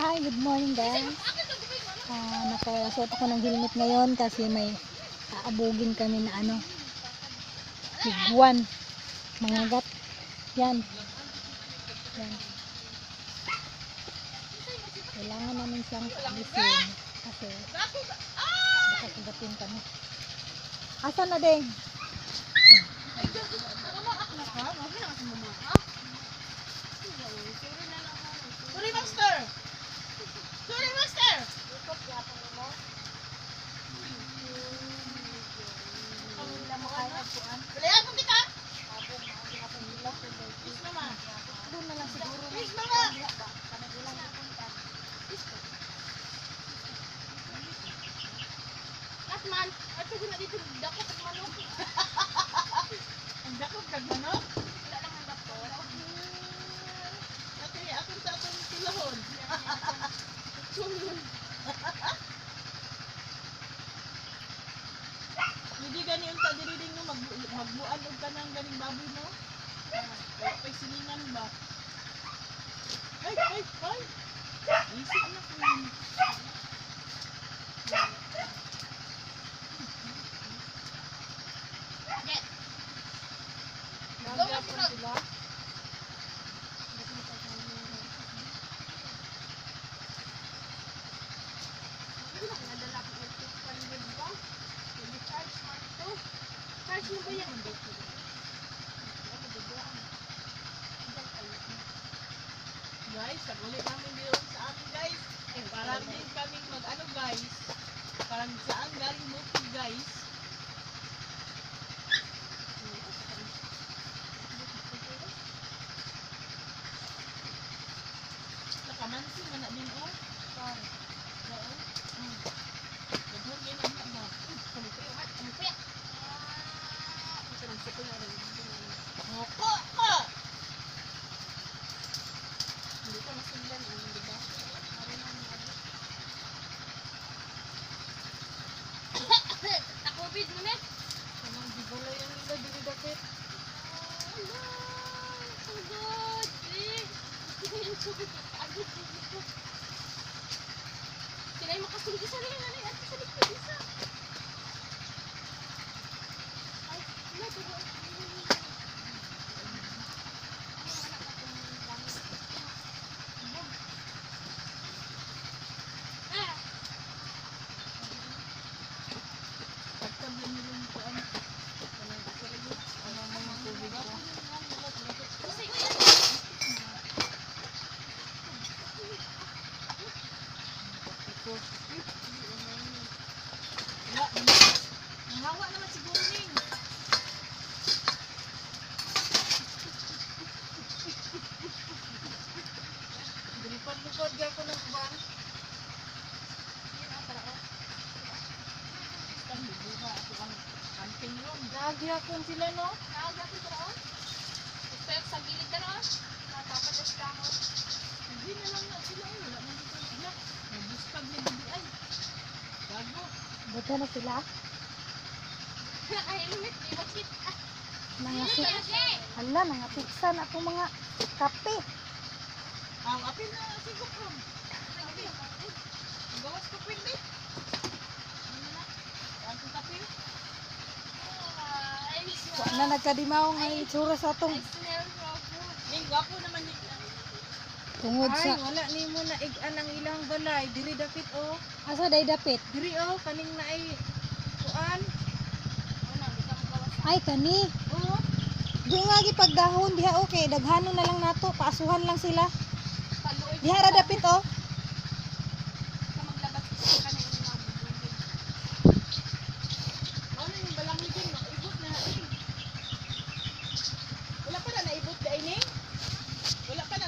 Hi, good morning guys. Nakasuot ako ng helmet ngayon kasi may aabugin kami na higwan, mangagat. Yan. Yan. Kailangan namin siyang alisin kasi baka kagatin kami. Asan na ding? Sorry, master! Sorry, master! Kalihan mo kita! Please, mama. Please, mama. Atman, ato ko na dito dakot ang manok. Ang dakot kag manok? Wala lang ang dakot. Ate, akong sa atong silahon. Sulon. Hindi gani unta diri ding no magbuan og kanang ganing baboy no. Kaya pay silingan ba? Ay. Isip na ko. Sila. Guys, kagulit namin dito sa amin guys. Parang din kaming mag-ano guys. Parang saan galing bukid guys. Nakamansi man na din oh. Sorry. Gagawin din ang ba? Kumukuya. Ngoko ko! Hindi ka masundan, di ba? Na-COVID mo na? Anong bigala yung iba, dili dakit? Agad! Agad dito. Sila yung makasulog isa rin. At sa likod isa. Ay, wala. Pagkablin nyo rin po ano. Ano mga tubig ko. Ang hawa naman siguro ning. Dilipad-lipad ka ko ng uban. Kan dibuha ako ang camping room. Nagyakon sila no? Nakagapin ko raon. Gusto yung sa gilid na raon. Natapadas ka ako. Hindi na lang na sila eh. Wala na dito sila. Nabuskag na gabi ay. Gago. Buta na sila. Naka-helmet, di bakit? Nangasik. Helmet! Hala, nangapiksa na itong mga kape. Ang apil na sigop rom. Ang gawas ko pwede. Ano na? Ang kapil. Ay, Wa na nagkadimaw nga itsura sa itong I smell rubber. Ning gwapo naman ni. tungod Ay, sa wala ni mo na igan ang ilang balay. Diri dapit oh. asa day dapit. Diri oh, kaning na ay kuan. Ay kani. Oh, Di nga gipagdahon diha okay, daghanon na lang nato, paasuhan lang sila. Paluoy. Diha ra dapit oh.